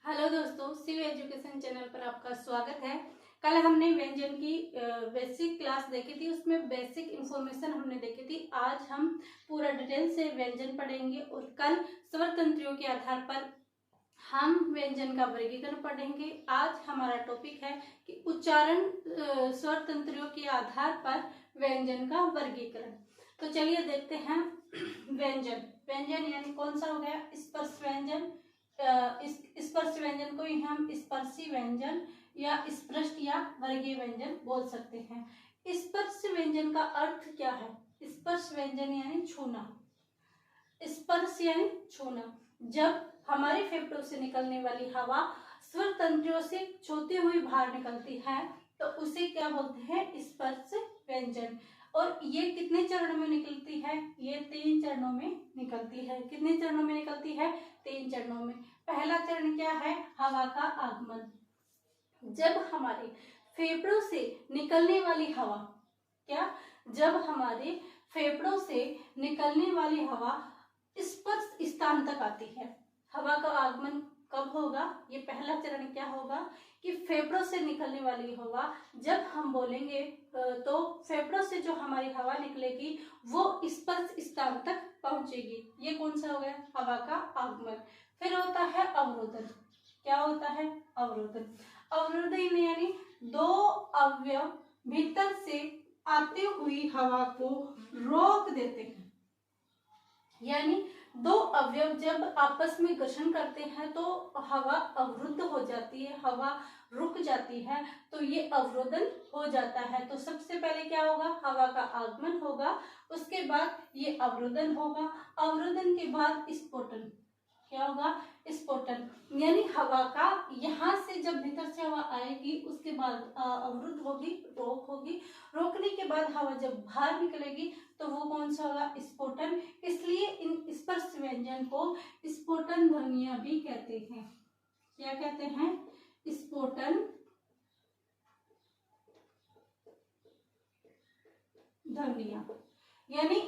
Hello दोस्तों, Shiv education channel पर आपका स्वागत है। कल हमने व्यंजन की बेसिक क्लास देखी थी, उसमें बेसिक इंफॉर्मेशन हमने देखी थी। आज हम पूरा डिटेल से व्यंजन पढ़ेंगे और कल स्वर तंत्रियों के आधार पर हम व्यंजन का वर्गीकरण पढ़ेंगे। आज हमारा टॉपिक है कि उच्चारण स्वर तंत्रियों के आधार पर व्यंजन का वर्गीकरण। तो चलिए देखते हैं। व्यंजन व्यंजन यानी कौन सा हो गया? स्पर्श व्यंजन। इस स्पर्श व्यंजन को ही हम स्पर्शी व्यंजन या स्पृष्ट या वर्गीय व्यंजन बोल सकते हैं। स्पर्श व्यंजन का अर्थ क्या है? स्पर्श व्यंजन यानी छूना। स्पर्श यानी छूना। जब हमारे फेफड़ों से निकलने वाली हवा स्वर तंत्रियों से छूती हुई बाहर निकलती है तो उसे क्या बोलते हैं? स्पर्श व्यंजन। और ये कितने चरणों में निकलती है? ये 3 चरणों में निकलती है। कितने चरणों में निकलती है? 3 चरणों में। पहला चरण क्या है? हवा का आगमन। जब हमारे फेफड़ों से निकलने वाली हवा जब हमारे फेफड़ों से निकलने वाली हवा स्पर्श स्थान तक आती है। हवा का आगमन कब होगा? ये पहला चरण क्या होगा कि फेफड़ों से निकलने वाली हवा जब हम बोलेंगे तो फेफड़ों से जो हमारी हवा निकलेगी वो स्पर्श स्थान तक पहुंचेगी। ये कौन सा हो गया? हवा का आगमन। फिर होता है अवरोधन। क्या होता है? अवरोधन। अवरोधन यानी 2 अवयव भीतर से आती हुई हवा को रोक देते हैं। यानी 2 अवयव जब आपस में घर्षण करते हैं तो हवा अवरुद्ध हो जाती है, हवा रुक जाती है, तो ये अवरोधन हो जाता है। तो सबसे पहले क्या होगा? हवा का आगमन होगा, उसके बाद ये अवरोधन होगा, अवरोधन के बाद स्फोटन। क्या होगा? स्फोटन। यानी हवा का यहाँ से जब भीतर से हवा आएगी उसके बाद अवरुद्ध होगी, रोक होगी, रोकने के बाद हवा जब बाहर निकलेगी तो वो कौन सा होगा? स्फोटन। इसलिए इन स्पर्श व्यंजन को स्फोटन ध्वनियां भी कहते हैं। क्या कहते हैं? स्फोटन ध्वनियां। यानी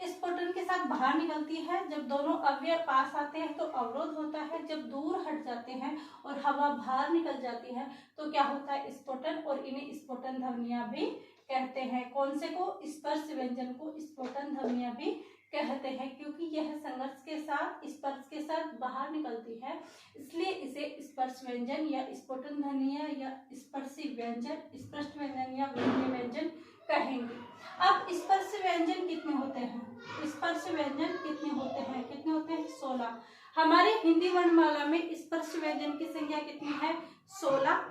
स्फोटन के साथ बाहर निकलती है। जब दोनों अवयव पास आते हैं तो अवरोध होता है, जब दूर हट जाते हैं और हवा बाहर निकल जाती है तो क्या होता है? स्फोटन। और इन्हें स्फोटन ध्वनियां भी कहते हैं। कौन से को? स्पर्श व्यंजन को स्फोटन ध्वनियां भी कहते हैं, क्योंकि यह संघर्ष के साथ स्पर्श के साथ बाहर निकलती है, इसलिए इसे स्पर्श व्यंजन या स्फोटन ध्वनियां या स्पर्शी व्यंजन, स्पृष्ट व्यंजन या वर्गीय व्यंजन कहेंगे। अब स्पर्श व्यंजन कितने होते हैं? स्पर्श व्यंजन कितने होते हैं? 16। हमारे हिंदी वर्णमाला में स्पर्श व्यंजन की संख्या कितनी है? 16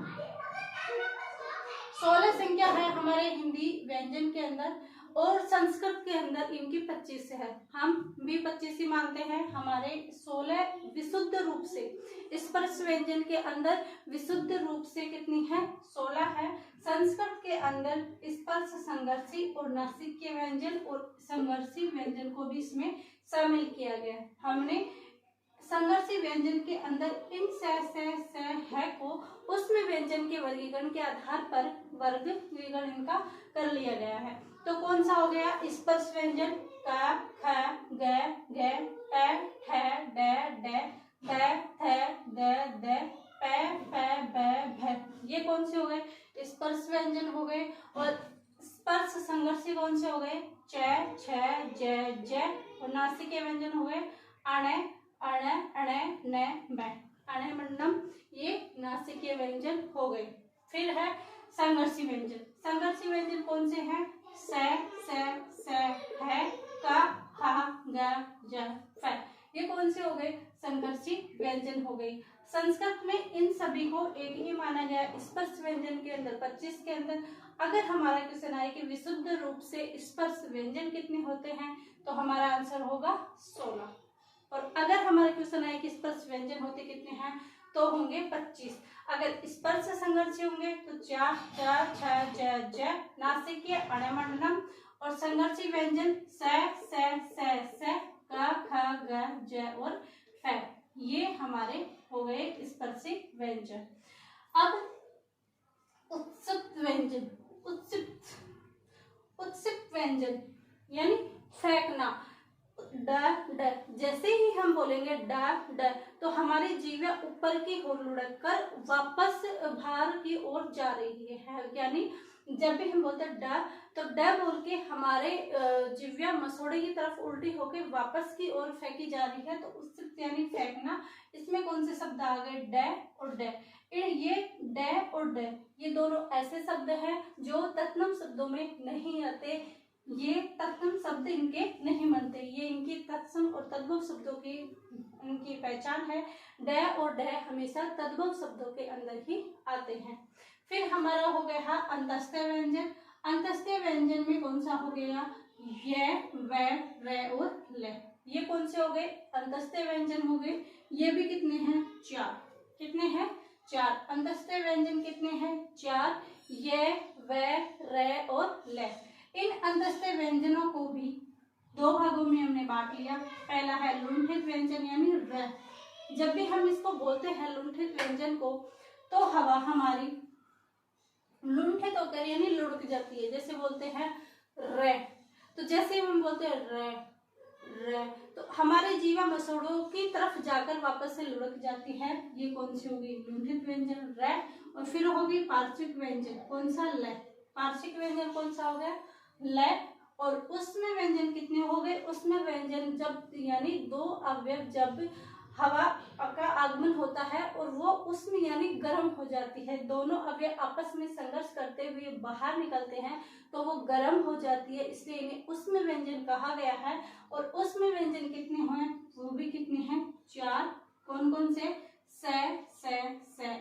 संख्या है हमारे हिंदी व्यंजन के अंदर। और संस्कृत के अंदर इनकी 25 है। हम भी 25 ही मानते हैं। हमारे 16 विशुद्ध रूप से स्पर्श व्यंजन के अंदर विशुद्ध रूप से कितनी है? 16 है। संस्कृत के अंदर स्पर्श, संघर्षी और नासिकीय व्यंजन और संघर्षी व्यंजन को भी इसमें शामिल किया गया है। हमने संघर्षी व्यंजन के अंदर इन से है को उसमें व्यंजन के वर्गीकरण के आधार पर वर्गीकरण इनका कर लिया गया है। तो कौन सा हो गया? स्पर्श व्यंजन का ख, ग, ग, प, ठ, ड, ड, थ, द, प, ब, भ। ये कौन से हो गए? स्पर्श व्यंजन हो गए। और स्पर्श संघर्षी कौन से हो गए? च, छ, ज, ज। और नासिकीय व्यंजन हो गए अण, अण, अण, न, ब। अण मंडम, ये नासिकीय व्यंजन हो गए। फिर है संघर्षी व्यंजन। संघर्षी व्यंजन कौन से हैं? स, है, का, हा, ग, ज, फ। ये कौन से हो गए? संघर्षी व्यंजन हो गई। संस्कृत में इन सभी को एक ही माना गया। स्पर्श व्यंजन के अंदर 25 के अंदर अगर हमारा क्वेश्चन आए कि विशुद्ध रूप से स्पर्श व्यंजन कितने होते हैं तो हमारा आंसर होगा 16। और अगर हमारा क्वेश्चन आए कि स्पर्श व्यंजन होते कितने हैं तो होंगे 25। अगर स्पर्श संघर्षी होंगे तो च, छ, ज, नासिकीय अणमंडलम। और संघर्षी व्यंजन स, क, ख, ग, ज और फ। ये हमारे हो गए स्पर्शी व्यंजन। अब उत्सिप्त व्यंजन। उत्सिप्त व्यंजन यानी फेंकना। ड ड, जैसे ही हम बोलेंगे ड ड तो हमारी जीवा ऊपर की ओर लुढ़क कर वापस बाहर की ओर जा रही है। यानी जब भी हम बोलते हैं ड तो ड बोल के हमारे जिव्या मसोड़े की तरफ उल्टी होकर वापस की ओर फेंकी जा रही है, तो उससे यानी फेंकना। इसमें कौन से शब्द आ गए? ड और ड। ये ड और ड ये दोनों ऐसे शब्द हैं जो तत्सम शब्दों में नहीं आते। ये तत्सम शब्द इनके नहीं बनते, ये इनकी तत्सम और तद्भव शब्दों की इनकी पहचान है। ड और ड हमेशा तद्भव शब्दों के अंदर ही आते हैं। फिर हमारा हो गया अंतस्थ व्यंजन। अंतस्थ व्यंजन में कौन सा हो गया? य, व, र और ल। ये कौन से हो गए? अंतस्थ व्यंजन हो गए। ये भी कितने हैं? 4। कितने हैं? 4। अंतस्थ व्यंजन कितने हैं? 4। य, व, र और ल। इन अंतस्थ व्यंजनों को भी 2 भागों में हमने बांट लिया। पहला है लुंठित व्यंजन यानी र। जब भी हम इसको बोलते हैं लुंठित व्यंजन को, तो हवा हमारी लुंठित होकर यानी लुढ़क जाती है। जैसे बोलते हैं र, तो जैसे हम बोलते हैं र र तो हमारे जीवा मसोड़ों की तरफ जाकर वापस से लुढ़क जाती है। ये कौन सी होगी? लुंठित व्यंजन र। और फिर होगी पार्श्विक व्यंजन। कौन सा? ल। पार्श्विक व्यंजन कौन सा हो गया? ल। और उसमें व्यंजन कितने हो गए? उसमें व्यंजन जब यानी 2 अवयव जब हवा का आगमन होता है और वो उसमें यानी गर्म हो जाती है, दोनों अवयव आपस में संघर्ष करते हुए बाहर निकलते हैं तो वो गर्म हो जाती है, इसलिए इन्हें उसमें व्यंजन कहा गया है। और उसमें व्यंजन कितने हैं? वो भी कितने हैं? 4। कौन कौन से? स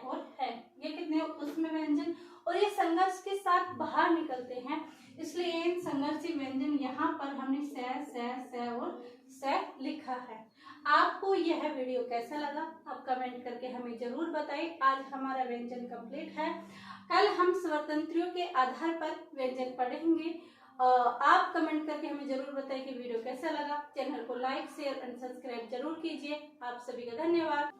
और है। ये कितने उसमें व्यंजन, और ये संघर्ष के साथ बाहर निकलते हैं, इसलिए इन संघर्षी व्यंजन यहाँ पर हमने स और स लिखा है। आपको यह वीडियो कैसा लगा आप कमेंट करके हमें जरूर बताइए। आज हमारा व्यंजन कंप्लीट है। कल हम स्वतंत्रियों के आधार पर व्यंजन पढ़ेंगे। आप कमेंट करके हमें जरूर बताइए कि वीडियो कैसा लगा। चैनल को लाइक, शेयर एंड सब्सक्राइब जरूर कीजिए। आप सभी का धन्यवाद।